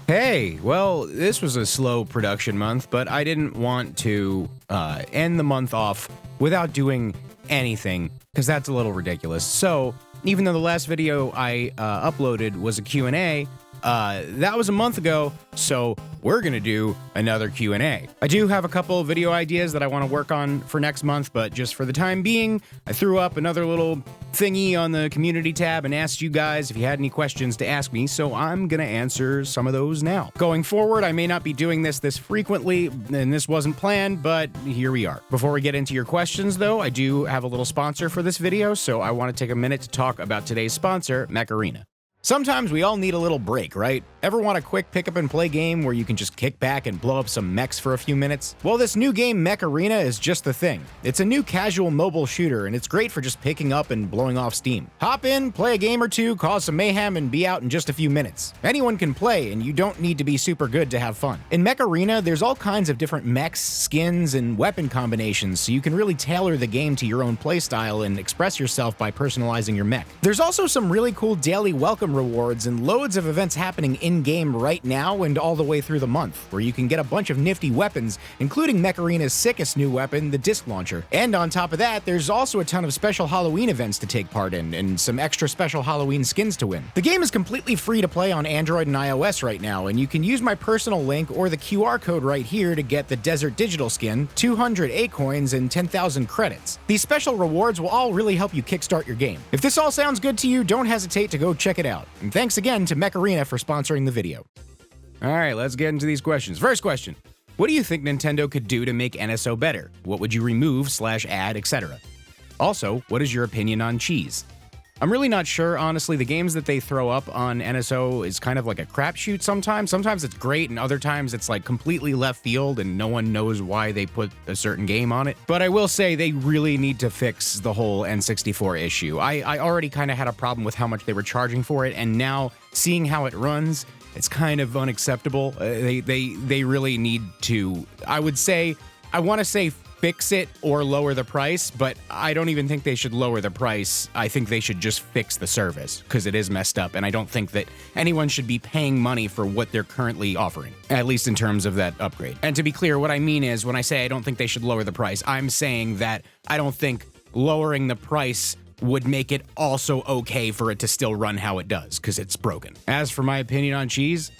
Hey, well, this was a slow production month, but I didn't want to end the month off without doing anything, because that's a little ridiculous. So, even though the last video I uploaded was a Q&A, that was a month ago, so we're gonna do another Q&A. I do have a couple video ideas that I want to work on for next month, but just for the time being, I threw up another little thingy on the community tab and asked you guys if you had any questions to ask me, so I'm gonna answer some of those now. Going forward, I may not be doing this frequently, and this wasn't planned, but here we are. Before we get into your questions, though, I do have a little sponsor for this video, so I want to take a minute to talk about today's sponsor, Mech Arena. Sometimes we all need a little break, right? Ever want a quick pick-up-and-play game where you can just kick back and blow up some mechs for a few minutes? Well, this new game, Mech Arena, is just the thing. It's a new casual mobile shooter, and it's great for just picking up and blowing off steam. Hop in, play a game or two, cause some mayhem, and be out in just a few minutes. Anyone can play, and you don't need to be super good to have fun. In Mech Arena, there's all kinds of different mechs, skins, and weapon combinations, so you can really tailor the game to your own playstyle and express yourself by personalizing your mech. There's also some really cool daily welcome rewards and loads of events happening in-game right now and all the way through the month, where you can get a bunch of nifty weapons, including Mech Arena's sickest new weapon, the disc launcher. And on top of that, there's also a ton of special Halloween events to take part in, and some extra special Halloween skins to win. The game is completely free to play on Android and iOS right now, and you can use my personal link or the QR code right here to get the Desert Digital skin, 200 A-coins, and 10,000 credits. These special rewards will all really help you kickstart your game. If this all sounds good to you, don't hesitate to go check it out. And thanks again to Mech Arena for sponsoring the video. Alright, let's get into these questions. First question. What do you think Nintendo could do to make NSO better? What would you remove, /add, etc.? Also, what is your opinion on cheese? I'm really not sure, honestly. The games that they throw up on NSO is kind of like a crapshoot sometimes. Sometimes it's great, and other times it's like completely left field and no one knows why they put a certain game on it. But I will say they really need to fix the whole N64 issue. I already kind of had a problem with how much they were charging for it, and now seeing how it runs, it's kind of unacceptable. They really need to, I want to say fix it or lower the price, but I don't even think they should lower the price. I think they should just fix the service, because it is messed up, and I don't think that anyone should be paying money for what they're currently offering, at least in terms of that upgrade. And to be clear, what I mean is, when I say I don't think they should lower the price, I'm saying that I don't think lowering the price would make it also okay for it to still run how it does, because it's broken. As for my opinion on cheese,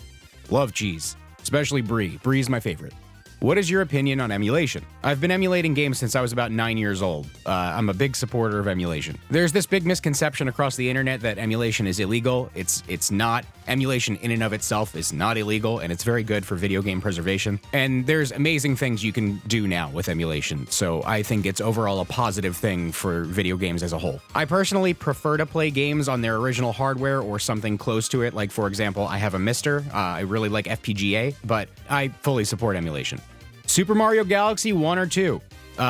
love cheese, especially brie. Brie's my favorite. What is your opinion on emulation? I've been emulating games since I was about 9 years old. I'm a big supporter of emulation. There's this big misconception across the internet that emulation is illegal. It's not. Emulation in and of itself is not illegal, and it's very good for video game preservation. And there's amazing things you can do now with emulation, so I think it's overall a positive thing for video games as a whole. I personally prefer to play games on their original hardware or something close to it. Like, for example, I have a Mister. I really like FPGA, but I fully support emulation. Super Mario Galaxy 1 or 2?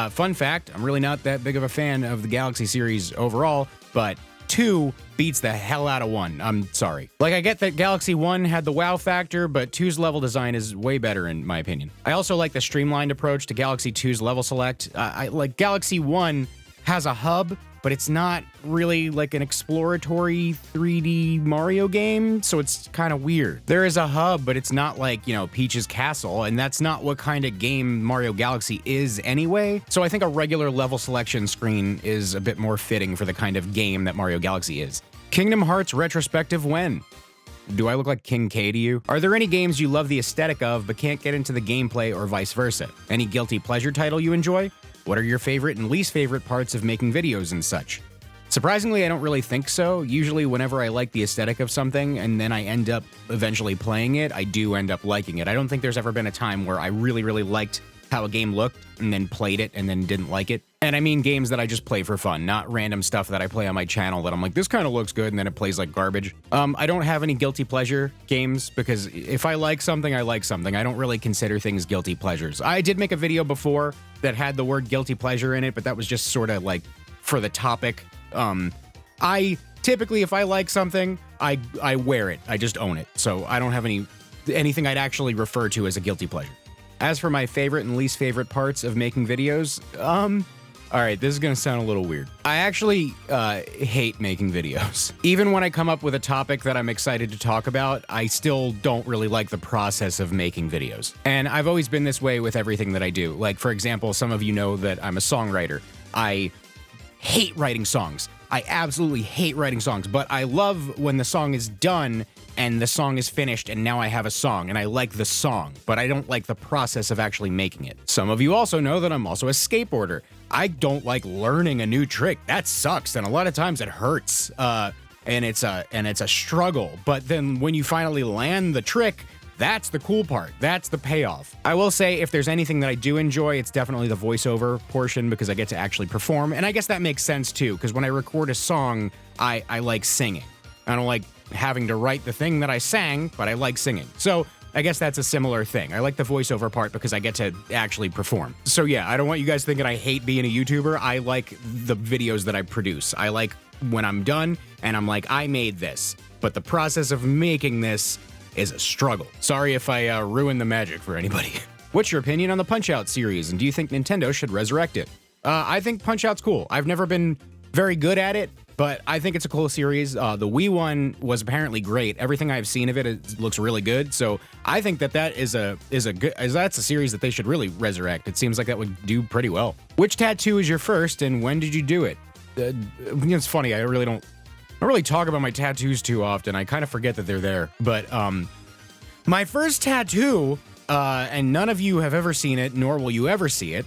Fun fact, I'm really not that big of a fan of the Galaxy series overall, but 2 beats the hell out of 1. I'm sorry. Like, I get that Galaxy 1 had the wow factor, but 2's level design is way better in my opinion. I also like the streamlined approach to Galaxy 2's level select. Like Galaxy 1 has a hub, but it's not really like an exploratory 3D Mario game, so it's kind of weird. There is a hub, but it's not like, you know, Peach's Castle, and that's not what kind of game Mario Galaxy is anyway. So I think a regular level selection screen is a bit more fitting for the kind of game that Mario Galaxy is. Kingdom Hearts retrospective when? Do I look like King K to you? Are there any games you love the aesthetic of but can't get into the gameplay or vice versa? Any guilty pleasure title you enjoy? What are your favorite and least favorite parts of making videos and such? Surprisingly, I don't really think so. Usually whenever I like the aesthetic of something and then I end up eventually playing it, I do end up liking it. I don't think there's ever been a time where I really liked how a game looked and then played it and then didn't like it. And I mean games that I just play for fun, not random stuff that I play on my channel that I'm like, this kind of looks good, and then it plays like garbage. I don't have any guilty pleasure games, because if I like something, I like something. I don't really consider things guilty pleasures. I did make a video before that had the word guilty pleasure in it, but that was just sort of like for the topic. I typically, if I like something, I wear it. I just own it. So I don't have anything I'd actually refer to as a guilty pleasure. As for my favorite and least favorite parts of making videos, All right, this is gonna sound a little weird. I actually hate making videos. Even when I come up with a topic that I'm excited to talk about, I still don't really like the process of making videos. And I've always been this way with everything that I do. Like, for example, some of you know that I'm a songwriter. I hate writing songs. I absolutely hate writing songs, but I love when the song is done and the song is finished and now I have a song and I like the song, but I don't like the process of actually making it. Some of you also know that I'm also a skateboarder. I don't like learning a new trick. That sucks, and a lot of times it hurts. And it's a struggle. But then when you finally land the trick, that's the cool part. That's the payoff. I will say, if there's anything that I do enjoy, it's definitely the voiceover portion, because I get to actually perform. And I guess that makes sense too, because when I record a song, I like singing. I don't like having to write the thing that I sang, but I like singing. So I guess that's a similar thing. I like the voiceover part because I get to actually perform. So yeah, I don't want you guys thinking I hate being a YouTuber. I like the videos that I produce. I like when I'm done and I'm like, I made this. But the process of making this is a struggle. Sorry if I ruined the magic for anybody. What's your opinion on the Punch-Out series, and do you think Nintendo should resurrect it? I think Punch-Out's cool. I've never been very good at it, but I think it's a cool series. The Wii one was apparently great. Everything I've seen of it, it looks really good. So I think that's a series that they should really resurrect. It seems like that would do pretty well. Which tattoo is your first, and when did you do it? It's funny. I don't really talk about my tattoos too often. I kind of forget that they're there. But my first tattoo, and none of you have ever seen it, nor will you ever see it.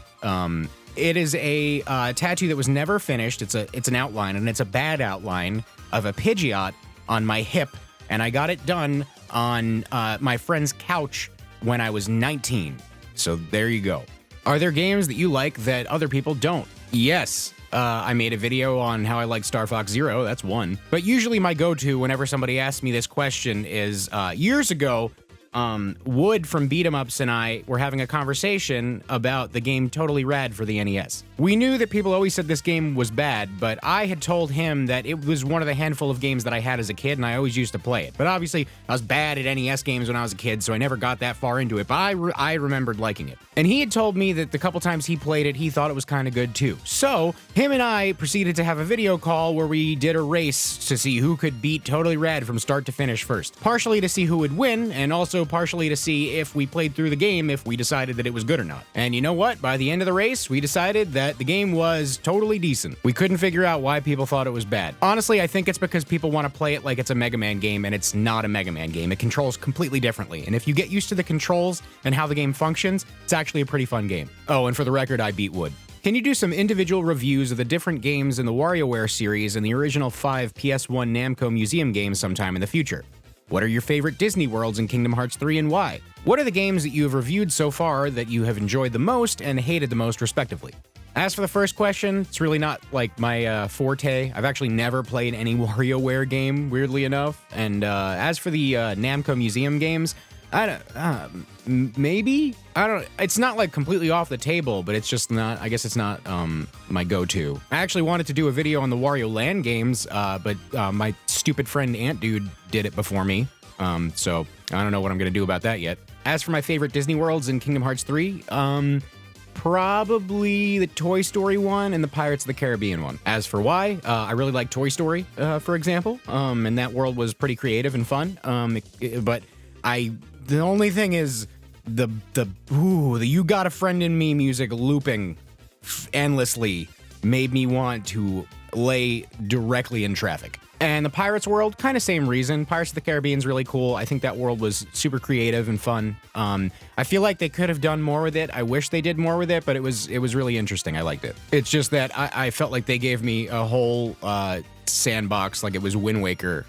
It is a tattoo that was never finished. It's an outline, and it's a bad outline of a Pidgeot on my hip, and I got it done on my friend's couch when I was 19. So there you go. Are there games that you like that other people don't? Yes. I made a video on how I like Star Fox Zero. That's one. But usually my go-to whenever somebody asks me this question is years ago, Wood from Beat 'em Ups and I were having a conversation about the game Totally Rad for the NES. We knew that people always said this game was bad, but I had told him that it was one of the handful of games that I had as a kid, and I always used to play it. But obviously, I was bad at NES games when I was a kid, so I never got that far into it, but I remembered liking it. And he had told me that the couple times he played it, he thought it was kind of good too. So, him and I proceeded to have a video call where we did a race to see who could beat Totally Rad from start to finish first. Partially to see who would win, and also partially to see if we played through the game, if we decided that it was good or not. And you know what? By the end of the race, we decided that the game was totally decent. We couldn't figure out why people thought it was bad. Honestly, I think it's because people want to play it like it's a Mega Man game, and it's not a Mega Man game. It controls completely differently. And if you get used to the controls and how the game functions, it's actually a pretty fun game. Oh, and for the record, I beat Wood. Can you do some individual reviews of the different games in the WarioWare series and the original 5 PS1 Namco Museum games sometime in the future? What are your favorite Disney worlds in Kingdom Hearts 3 and why? What are the games that you have reviewed so far that you have enjoyed the most and hated the most, respectively? As for the first question, it's really not like my forte. I've actually never played any WarioWare game, weirdly enough. And as for the Namco Museum games, maybe? I don't. It's not like completely off the table, but it's just not. I guess it's not my go-to. I actually wanted to do a video on the Wario Land games, but my stupid friend Ant Dude did it before me. So I don't know what I'm gonna do about that yet. As for my favorite Disney worlds in Kingdom Hearts 3, probably the Toy Story one and the Pirates of the Caribbean one. As for why, I really like Toy Story, for example, and that world was pretty creative and fun. But the only thing is the You Got a Friend in Me music looping endlessly made me want to lay directly in traffic. And the Pirates world, kind of same reason. Pirates of the Caribbean's really cool. I think that world was super creative and fun. I feel like they could have done more with it. I wish they did more with it, but it was really interesting. I liked it. It's just that I felt like they gave me a whole sandbox, like it was Wind Waker,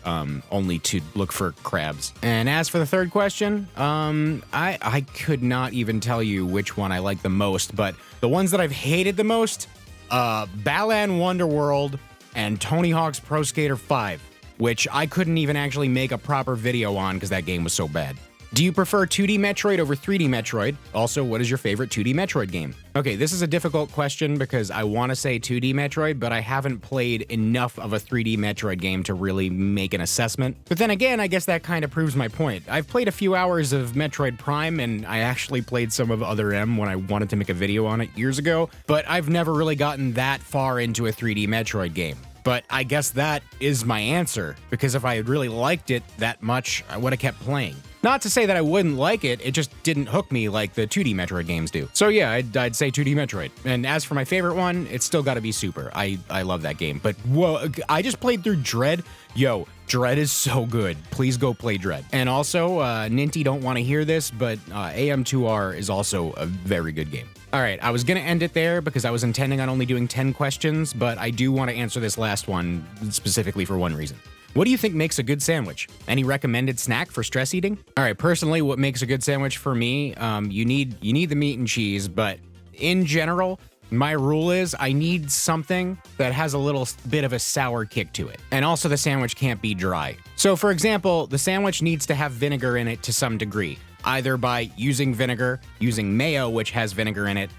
only to look for crabs. And as for the third question, I could not even tell you which one I like the most, but the ones that I've hated the most, Balan Wonderworld and Tony Hawk's Pro Skater 5, which I couldn't even actually make a proper video on because that game was so bad. Do you prefer 2D Metroid over 3D Metroid? Also, what is your favorite 2D Metroid game? Okay, this is a difficult question because I want to say 2D Metroid, but I haven't played enough of a 3D Metroid game to really make an assessment. But then again, I guess that kind of proves my point. I've played a few hours of Metroid Prime, and I actually played some of Other M when I wanted to make a video on it years ago, but I've never really gotten that far into a 3D Metroid game. But I guess that is my answer, because if I had really liked it that much, I would have kept playing. Not to say that I wouldn't like it, it just didn't hook me like the 2D Metroid games do. So yeah, I'd say 2D Metroid. And as for my favorite one, it's still gotta be Super. I love that game. But whoa, I just played through Dread. Yo, Dread is so good. Please go play Dread. And also, Ninty don't want to hear this, but AM2R is also a very good game. All right, I was gonna end it there because I was intending on only doing 10 questions, but I do want to answer this last one specifically for one reason. What do you think makes a good sandwich? Any recommended snack for stress eating? All right, personally, what makes a good sandwich for me, you need the meat and cheese, but in general, my rule is I need something that has a little bit of a sour kick to it. And also the sandwich can't be dry. So for example, the sandwich needs to have vinegar in it to some degree, either by using vinegar, using mayo, which has vinegar in it,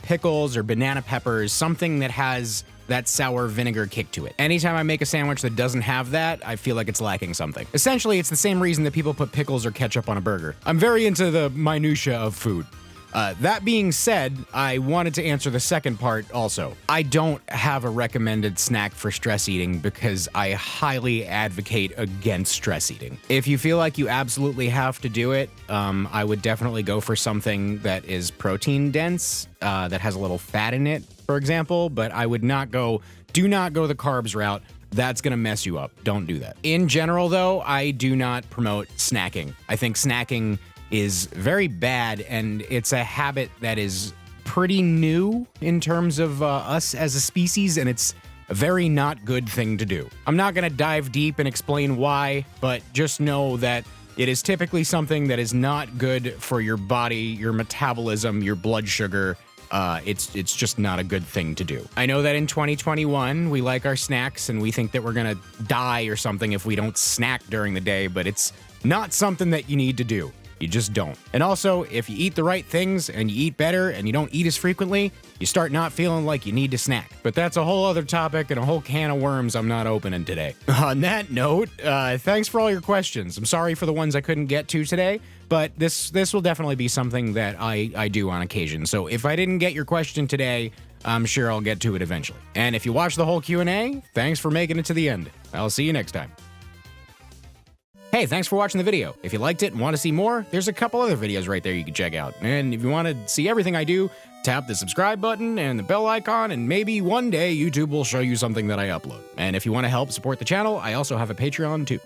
pickles or banana peppers, something that has that sour vinegar kick to it. Anytime I make a sandwich that doesn't have that, I feel like it's lacking something. Essentially, it's the same reason that people put pickles or ketchup on a burger. I'm very into the minutia of food. That being said, I wanted to answer the second part also. I don't have a recommended snack for stress eating because I highly advocate against stress eating. If you feel like you absolutely have to do it, I would definitely go for something that is protein dense, that has a little fat in it, for example, but I would not go, do not go the carbs route. That's gonna mess you up. Don't do that. In general though, I do not promote snacking. I think snacking is very bad, and it's a habit that is pretty new in terms of us as a species, and it's a very not good thing to do. I'm not gonna dive deep and explain why, but just know that it is typically something that is not good for your body, your metabolism, your blood sugar. It's just not a good thing to do. I know that in 2021, we like our snacks and we think that we're gonna die or something if we don't snack during the day, but it's not something that you need to do. You just don't. And also, if you eat the right things and you eat better and you don't eat as frequently, you start not feeling like you need to snack. But that's a whole other topic and a whole can of worms I'm not opening today. On that note, thanks for all your questions. I'm sorry for the ones I couldn't get to today, but this will definitely be something that I do on occasion. So if I didn't get your question today, I'm sure I'll get to it eventually. And if you watch the whole Q&A, thanks for making it to the end. I'll see you next time. Hey, thanks for watching the video. If you liked it and want to see more, there's a couple other videos right there you can check out. And if you want to see everything I do, tap the subscribe button and the bell icon, and maybe one day YouTube will show you something that I upload. And if you want to help support the channel, I also have a Patreon too.